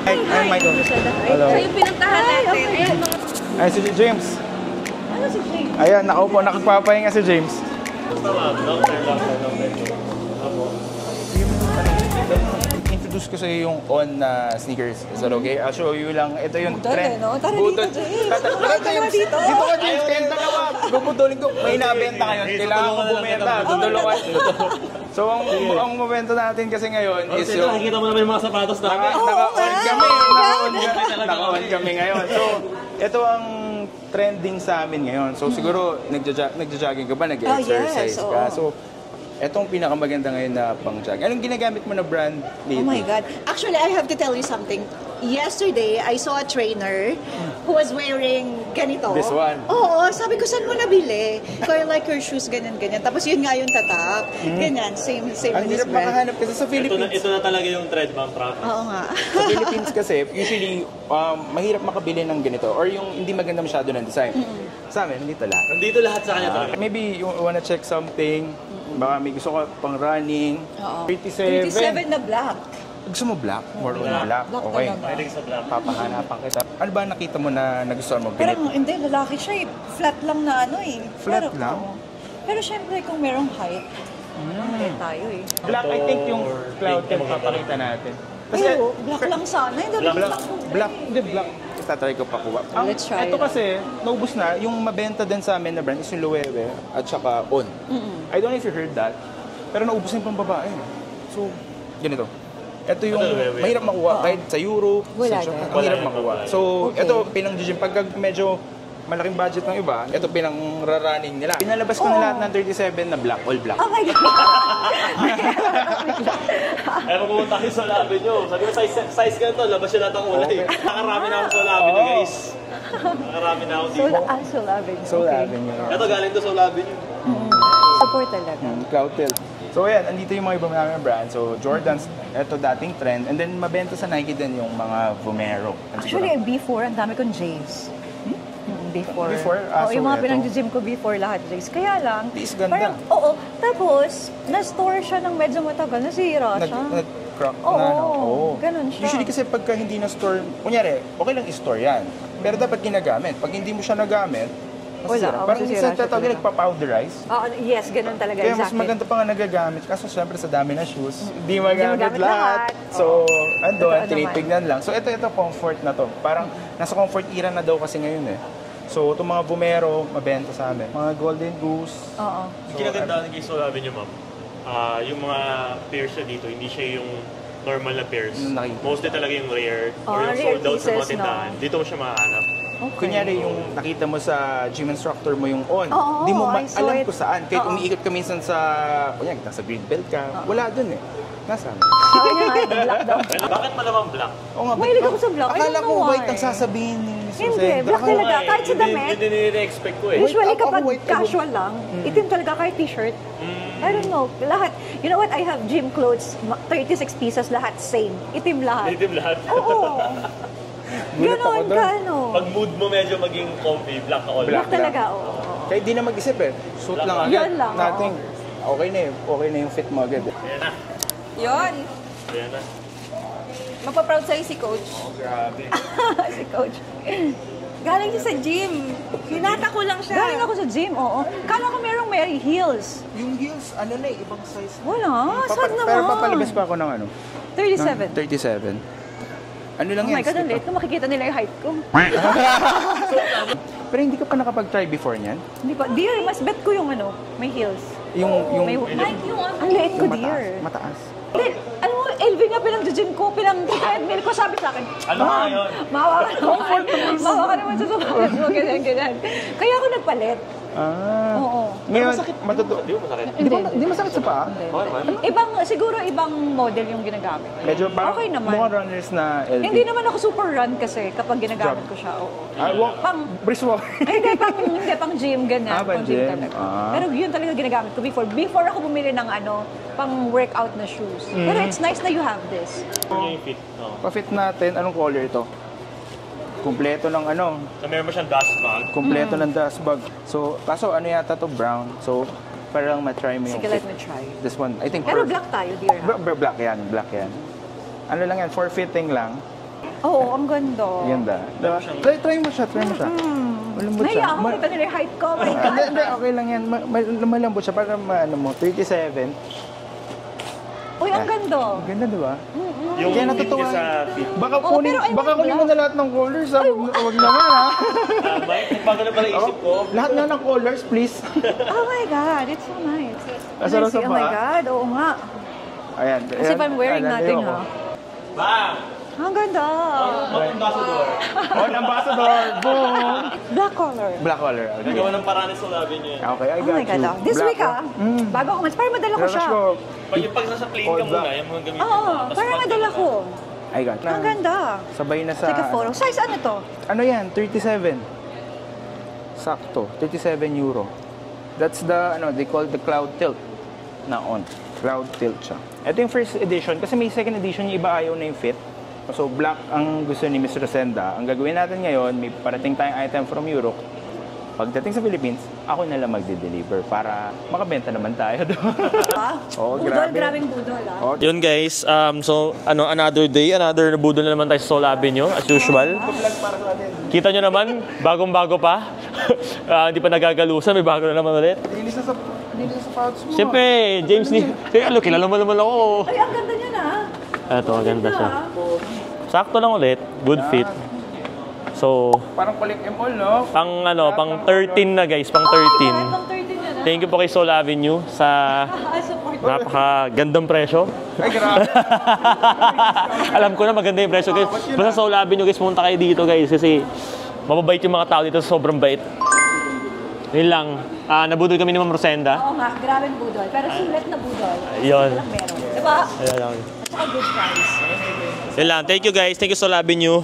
Hi, Michael. Hello. So yung pinuntahan natin. Ay, si James. Ano si James? Ayan, nakaupo, nakagpapahinga si James. Introduce ko sa iyo yung On na sneakers. Is that okay? I'll show you lang. Ito yung trend. Tara dito, James. Tara dito. Dito ka, James. Kayong dalawa. Bubudulin ko. May nabenta ngayon. Kailangan ko bumenta. Tutulungan. So, ang momento natin kasi ngayon is yung... Nakikita mo naman yung mga sapatos namin. Naka-on kami. Naka-on kami ngayon. So, ito ang trending sa amin ngayon. So, siguro, nagja-jogging ka ba? Nag-exercise ka? So, etong pinakamaganda ngayon na pang-jog. Anong ginagamit mo na brand dito? Oh my God. Actually, I have to tell you something. Yesterday, I saw a trainer who was wearing ganito. This one? Oo, sabi ko, saan mo nabili? So I like your shoes, ganyan-ganyan. Tapos yun nga yung tatak. Ganyan, same Ang with this hirap brand. makahanap kasi sa Philippines. Ito na talaga yung trend, ma'am, promise. Oo nga. Sa Philippines kasi, usually, mahirap makabili ng ganito or yung hindi maganda masyado ng design. Sa amin, dito lahat. Nandito lahat sa kanya talaga. Maybe you wanna check something, baka may gusto ko pang running. Oo. 37. 37 na black. Gusto mo black? More on black? Black Okay. talaga. Pwedeng sa black. Papahanapan kita. Ano ba nakita mo na nagustuhan mo? Pero Ganito? hindi, lalaki siya eh. Flat lang na ano eh. Flat Pero, lang? oo. Pero syempre kung merong height, tayo eh. Black, I think yung cloud can papakita natin. Pero black lang sana. Hindi Black, hindi black. Itatry ko pa kuha. Let's try Ito it. kasi, naubos na. Yung mabenta din sa amin na brand is yung Loewe at saka On. I don't know if you heard that. Pero naubos na yung pang babae. So, ganito. Ito yung mahirap makuha. Kahit sa Europe, Wala sa na. ang hirap makuha. So, ito, pinang-judging. Pagka medyo malaking budget ng iba, ito pinang-running nila. Pinalabas ko na lahat ng 37 na black, all black. Oh my God! Eh, kung pumunta kayo sa labi nyo, sabi ko, size ka to, labas yun lahat ang ulay. Nakarami na ako sa labi nyo, guys. Nakarami na ako dito. Soul Avenue. So, Avenue. Ito, galing to sa labi nyo. Support talaga. Cloudtail. So ayan, andito yung mga iba namin brand. So Jordans, ito dating trend. And then mabenta sa Nike din yung mga Vomero. Actually, before, ang dami kong J's. Before. Before? Yung mga So, pinag-gym ko before, lahat J's. Kaya lang, Is ganda. parang, oo. Tapos, na-store siya ng medyo matagal, nasira siya. Nag-crack Oo, na, no? Oo. ganun siya. Usually kasi pagka hindi na-store, kunyari, okay lang i-store yan. Pero dapat ginagamit. Pag hindi mo siya nagamit, masisira. Wala, Parang masisira minsan siya tatawagin, talaga. nagpa-powderize. Yes, ganun talaga, Kaya mas exactly. maganda pa nga nagagamit. Kaso syempre sa dami na shoes, hindi magamit magamit lahat. lahat. So, Totoo naman. tinitignan lang. So ito comfort na to. Parang nasa comfort era na daw kasi ngayon eh. So itong mga Vomero, mabenta sa amin. Mga Golden Goose. Oo. Yung kinagandaan ng Giso labi nyo, ma'am, yung mga pairs na dito, hindi siya yung normal na pairs. Nakita. Mostly talaga yung rare or yung rare sold out sa mga pieces, tindahan. no? Dito mo siya makahanap. Okay. Kunyari yung nakita mo sa gym instructor mo yung On. Oo, Di mo I saw alam it. kung saan. Kahit Oo. umiikot ka minsan sa, kunyari, nasa green belt ka, wala dun eh. Nasaan? Oo nga, black daw. Bakit pa naman black? Oo nga, Mahilig ako sa black. I Akala don't ko know white why. ang sasabihin ni Hindi, black talaga. Kahit sa damit. Yun din nire-expect ko eh. Usually Ako, kapag white ako. casual lang, itim talaga kahit t-shirt. I don't know, lahat. You know what, I have gym clothes, 36 pieces, lahat same. Itim lahat. Native lahat. Oo. Gulat ako Ganon, dun. gano'n. Pag mood mo medyo maging comfy, black ka all. Black. Black talaga, oo. Kahit di na mag-isip eh. Suit lang agad. Yan lang, oo. Nothing. Okay na eh. Okay na yung fit mo agad. Ayan na. Yun. Ayan na. Mapaproud sa'yo si Coach. Grabe. Si coach. Galing siya sa gym. Hinata ko lang siya. Galing ako sa gym, oo. Kala ko merong Mary Heels. Yung heels, ano na eh, ibang size. Wala, sad naman. Pero papalabas pa ako ng ano? 37. Ng 37. Ano lang Oh yan? my God, ang late ko. Makikita nila yung height ko. Pero hindi ka pa nakapag-try before niyan? Hindi pa. Dear, mas bet ko yung ano, may heels. Yung May, Like yung ang late ko, yung dear. mataas. Hindi, alam mo, LV nga pinang-gym ko, pinang-treadmill ko, sabi sa akin, Ano nga yun? mawa ka naman. Mawa ka naman sa sumunod mo, ganyan. Kaya ako nagpalit. Ah. Oo. Ngayon, Di mo masakit. Di masakit sa paa? Okay naman. Siguro ibang model yung ginagamit. Medyo parang Okay naman. mukhang runners na LV. Hindi naman ako super run kasi kapag ginagamit ko siya. Oo. Pang brisk walk. Hindi, pang gym, ganyan. Ah, pang gym gym. talaga. Ah. Pero yun talaga ginagamit ko before. Before ako bumili ng pang workout na shoes. Pero it's nice na you have this. Yung fit. No. Pa-fit natin, anong color ito? Kumpleto ng So meron mo siyang dust bag. kumpleto ng dust bag. So, kaso ano yata to brown. So, para lang ma-try mo yung Sige, let fit. me try. This one, I think Pero perfect. black tayo, dear. Ha? Black yan, black yan. Ano lang yan, for fitting lang. Oo, ang ganda. Ganda. Diba? Try mo siya, try mo siya. Malambot siya. Naiya ako, kita nila yung height ko. Oh my God. Hindi, okay lang yan. Malambot siya para ano mo, 37. Uy, ang ganda. Ang ganda, di ba? Yung Kaya fit natutuwa. niya sa fit. Baka Oh, kunin, pero I baka want kunin mo black. na lahat ng colors. Huwag naman, ha? Mike, bago na pala isip ko. Lahat nga ng colors, please. Oh my God, it's so nice. Nasarap sa Oh my paa? God, oo nga. Ayan. As if I'm wearing nothing, ha? Bam! Ang ganda. Ambassador. On ambassador. Boom! Black color. Black color. Nagawa ng paraan sa labi niyo. Okay, I Oh got my you. God, ah. This Black week, ah. Bago ako mas, para madala ko siya. Pag nasa plane ka muna, yung mga gamitin Oo, mo. Tapos para pag- madala ko. I got you. Ang ganda. Sabay na sa... Take a photo. Size ano to? Ano yan? 37. Sakto. 37 euro. That's the, they call the cloud tilt na on. Cloud tilt siya. Ito yung first edition. Kasi may second edition yung iba ayaw na yung fit. So, black ang gusto ni Mr. Rosenda. Ang gagawin natin ngayon, may parating tayong item from Europe. Pagdating sa Philippines, ako na lang magde-deliver para makabenta naman tayo doon. Oh, Budol, grabe. grabing budol, ah. Oh, Yun guys, so another day, another budol na naman tayo sa Soul Avenue as usual. vlog para sa atin. Kita nyo naman, bagong-bago pa. Hindi pa nagagalusan, may bago na naman ulit. Linis na sa sapatos mo. Siyempre, James ni... kilala mo naman ako. Ay, ang ganda niya na. Ito, maganda siya. Sakto lang ulit, good fit. So, Parang collect em all, no? pang 13 na guys, pang 13. Pang 13 niya na. Thank you po kay Soul Avenue sa Support. napakagandang presyo. Ay, grabe. Alam ko na maganda yung presyo guys. Basta Soul Avenue guys, pumunta kayo dito guys kasi mababait yung mga tao dito, sobrang bait. Yun lang, nabudol kami ni Ma'am Rosenda. Oo nga, grabing budol. Pero sulit na budol. Yun. Walang meron. Diba? Ayun lang. At saka good price. Yun lang, thank you guys, thank you Soul Avenue.